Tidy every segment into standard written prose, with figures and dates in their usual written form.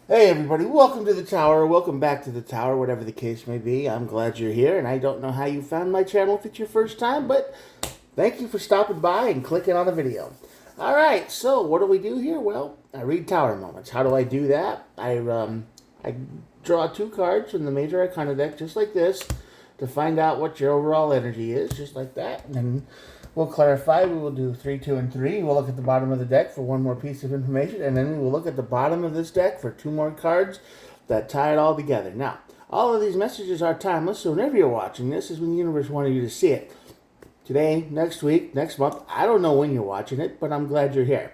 Hey everybody, welcome to the tower, welcome back to the tower, whatever the case may be. I'm glad you're here, and I don't know how you found my channel if it's your first time, but thank you for stopping by and clicking on the video. Alright, so what do we do here? Well, I read tower moments. How do I do that? I draw two cards from the Major Arcana deck, just like this, to find out what your overall energy is, just like that, and then we'll clarify. We will do 3, 2, and 3. We'll look at the bottom of the deck for one more piece of information, and then we will look at the bottom of this deck for two more cards that tie it all together. Now, all of these messages are timeless, so whenever you're watching this is when the universe wanted you to see it. Today, next week, next month, I don't know when you're watching it, but I'm glad you're here.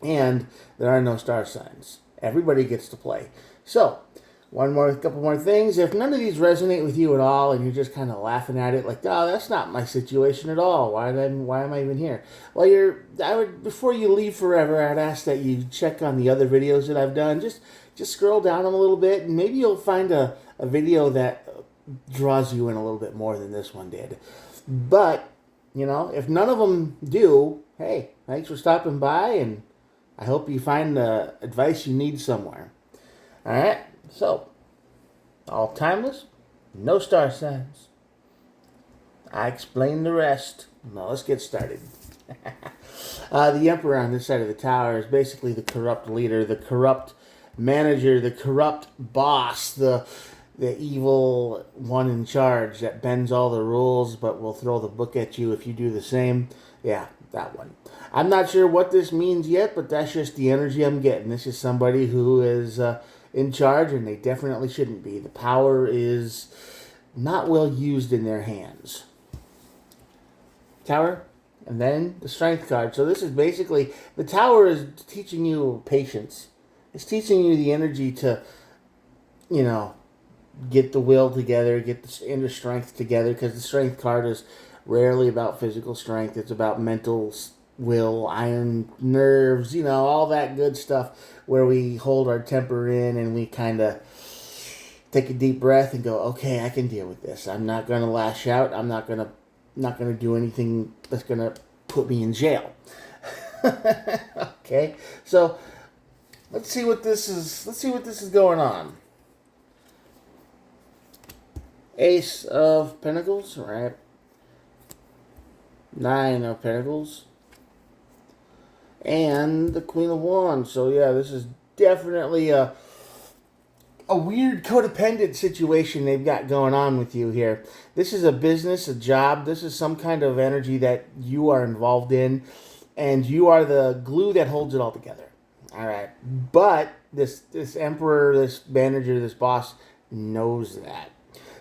And there are no star signs. Everybody gets to play. So, couple more things. If none of these resonate with you at all, and you're just kind of laughing at it, like, "Oh, that's not my situation at all. Why am I even here?" Well, before you leave forever, I'd ask that you check on the other videos that I've done. Just scroll down them a little bit, and maybe you'll find a video that draws you in a little bit more than this one did. But if none of them do, hey, thanks for stopping by, and I hope you find the advice you need somewhere. All right. So, all timeless, no star signs. I explain the rest. Now let's get started. The Emperor on this side of the tower is basically the corrupt leader, the corrupt manager, the corrupt boss, the evil one in charge that bends all the rules but will throw the book at you if you do the same. Yeah, that one. I'm not sure what this means yet, but that's just the energy I'm getting. This is somebody who is in charge, and they definitely shouldn't be. The power is not well used in their hands. Tower, and then the strength card. So this is basically, the tower is teaching you patience. It's teaching you the energy to, get the will together, get the inner strength together, because the strength card is rarely about physical strength. It's about mental will, iron nerves, all that good stuff where we hold our temper in and we kind of take a deep breath and go, okay, I can deal with this. I'm not going to lash out. I'm not going to do anything that's going to put me in jail. Okay, so let's see what this is going on. Ace of Pentacles, right? 9 of Pentacles. And the Queen of Wands. So yeah, this is definitely a weird codependent situation they've got going on with you here. This is a business, a job. This is some kind of energy that you are involved in, and you are the glue that holds it all together. All right. But this emperor, this manager, this boss knows that.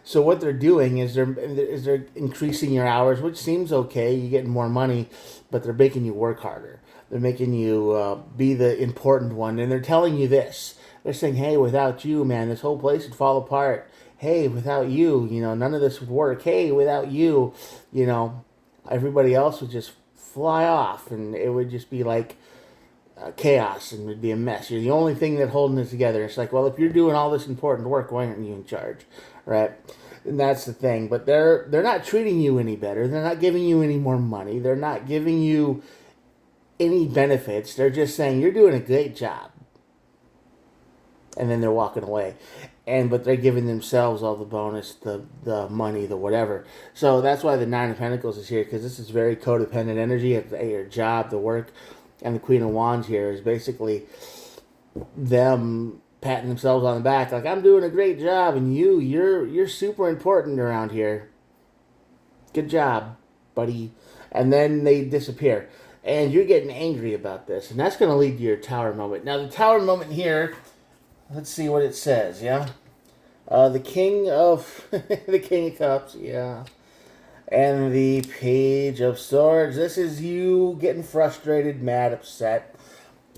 So what they're doing is they're increasing your hours, which seems okay. You're getting more money, but they're making you work harder. They're making you be the important one, and they're telling you this. They're saying, "Hey, without you, man, this whole place would fall apart. Hey, without you, none of this would work. Hey, without you, everybody else would just fly off, and it would just be like chaos, and it would be a mess. You're the only thing that's holding it together." It's like, well, if you're doing all this important work, why aren't you in charge, right? And that's the thing. But they're not treating you any better. They're not giving you any more money. They're not giving you any benefits. They're just saying you're doing a great job, and then they're walking away. But they're giving themselves all the bonus, the money, the whatever. So that's why the 9 of Pentacles is here, because this is very codependent energy at your job, the work. And the Queen of Wands here is basically them patting themselves on the back, like, "I'm doing a great job, and you're super important around here. Good job, buddy." And then they disappear, and you're getting angry about this, and that's going to lead to your tower moment. Now, the tower moment here, let's see what it says. Yeah, the King of the King of Cups. Yeah. And the Page of Swords. This is you getting frustrated, mad, upset.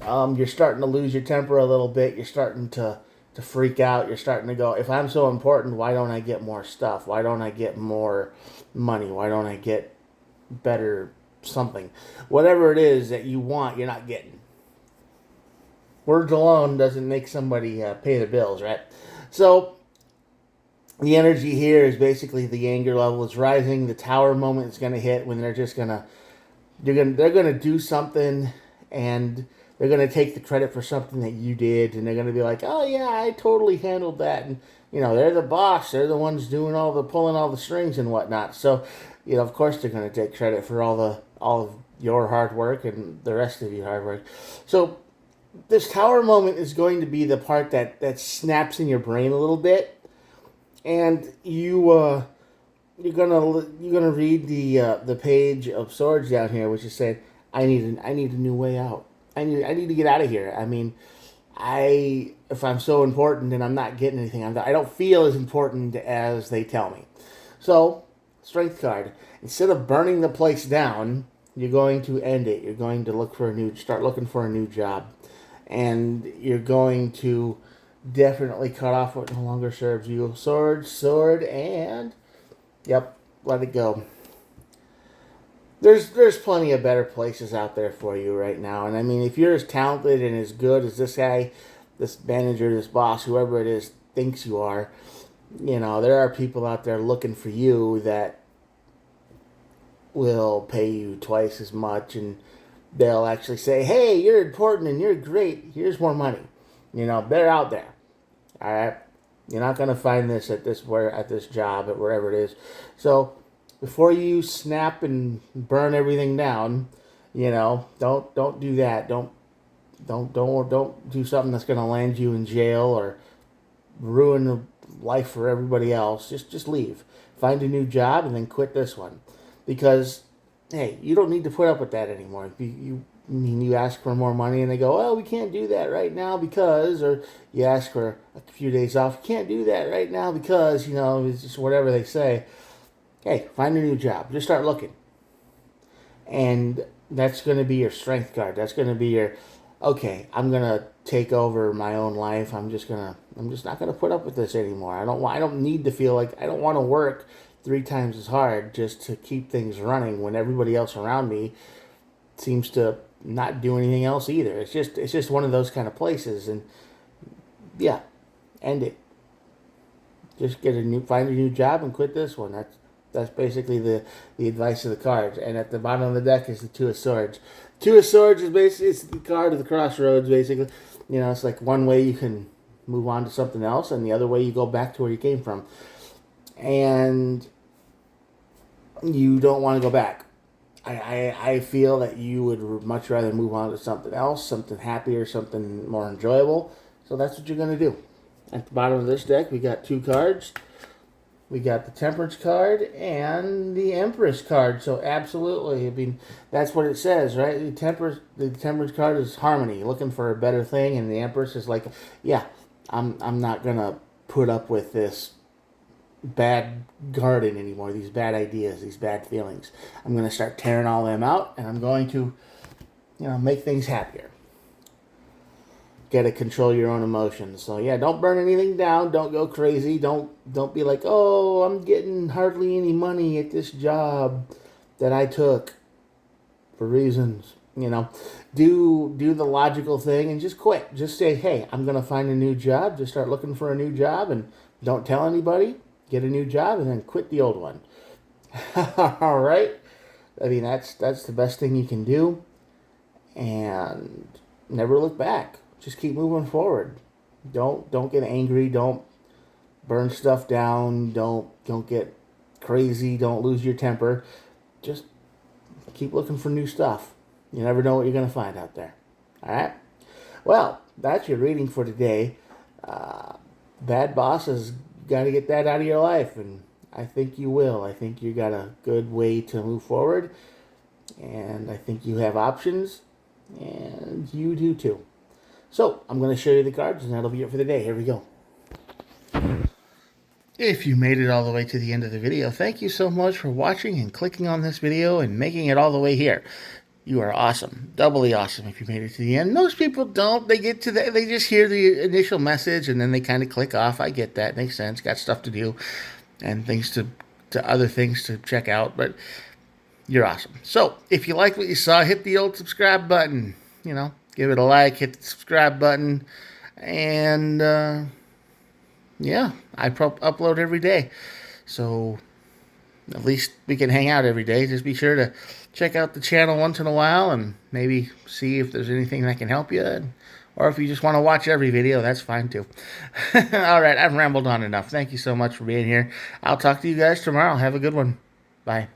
You're starting to lose your temper a little bit. You're starting to freak out. You're starting to go, if I'm so important, why don't I get more stuff? Why don't I get more money? Why don't I get better something? Whatever it is that you want, you're not getting. Words alone doesn't make somebody pay their bills, right? So the energy here is basically the anger level is rising. The tower moment is going to hit when they're just going to they're going to do something, and they're going to take the credit for something that you did, and they're going to be like, oh yeah, I totally handled that. And they're the boss, they're the ones doing pulling all the strings and whatnot. So of course they're going to take credit for all of your hard work and the rest of your hard work. So this tower moment is going to be the part that snaps in your brain a little bit, and you're gonna read the page of swords down here, which is saying, I need a new way out. I need to get out of here. I mean, if I'm so important and I'm not getting anything, I don't feel as important as they tell me. So, strength card. Instead of burning the place down, you're going to end it. You're going to start looking for a new job, and you're going to definitely cut off what no longer serves you. Sword, and yep, let it go. There's plenty of better places out there for you right now. And I mean, if you're as talented and as good as this guy, this manager, this boss, whoever it is, thinks you are, there are people out there looking for you that will pay you twice as much, and they'll actually say, hey, you're important and you're great. Here's more money. They're out there. All right. You're not going to find this at this job, at wherever it is. So before you snap and burn everything down, don't do that. Don't do something that's going to land you in jail or ruin the life for everybody else. Just leave. Find a new job and then quit this one, because hey, you don't need to put up with that anymore. You ask for more money and they go, oh, we can't do that right now because, or you ask for a few days off, can't do that right now because, it's just whatever they say. Hey, find a new job. Just start looking. And that's going to be your strength card. That's going to be your, okay, I'm going to take over my own life. I'm just not going to put up with this anymore. I don't need to feel like, I don't want to work 3 times as hard just to keep things running when everybody else around me seems to not do anything else either. It's just one of those kind of places. And yeah, end it. Just find a new job and quit this one. That's basically the advice of the cards. And at the bottom of the deck is the Two of Swords. Two of Swords is basically, it's the card of the crossroads, basically. It's like one way you can move on to something else, and the other way you go back to where you came from. And you don't want to go back. I feel that you would much rather move on to something else, something happier, something more enjoyable. So that's what you're going to do. At the bottom of this deck, we got 2 cards. We got the Temperance card and the Empress card. So absolutely, I mean, that's what it says, right? The Temperance card is harmony, looking for a better thing, and the Empress is like, yeah, I'm not going to put up with this bad garden anymore, these bad ideas, these bad feelings. I'm going to start tearing all them out, and I'm going to, make things happier. Got to control your own emotions. So yeah, don't burn anything down. Don't go crazy. Don't be like, oh, I'm getting hardly any money at this job that I took for reasons. Do the logical thing and just quit. Just say, hey, I'm going to find a new job. Just start looking for a new job, and don't tell anybody. Get a new job and then quit the old one. All right. I mean, that's the best thing you can do, and never look back. Just keep moving forward. Don't get angry. Don't burn stuff down. Don't get crazy. Don't lose your temper. Just keep looking for new stuff. You never know what you're going to find out there. All right. Well, that's your reading for today. Bad bosses. Got to get that out of your life, and I think you will. I think you got a good way to move forward, and I think you have options, and you do too. So I'm going to show you the cards, and that'll be it for the day. Here we go. If you made it all the way to the end of the video, thank you so much for watching and clicking on this video and making it all the way here. You are awesome. Doubly awesome if you made it to the end. Most people don't. They just hear the initial message and then they kind of click off. I get that. Makes sense. Got stuff to do and things to other things to check out. But you're awesome. So if you like what you saw, hit the old subscribe button. Give it a like. Hit the subscribe button. And yeah, I upload every day. So At least we can hang out every day. Just be sure to check out the channel once in a while and maybe see if there's anything that can help you. Or if you just want to watch every video, that's fine too. All right, I've rambled on enough. Thank you so much for being here. I'll talk to you guys tomorrow. Have a good one. Bye.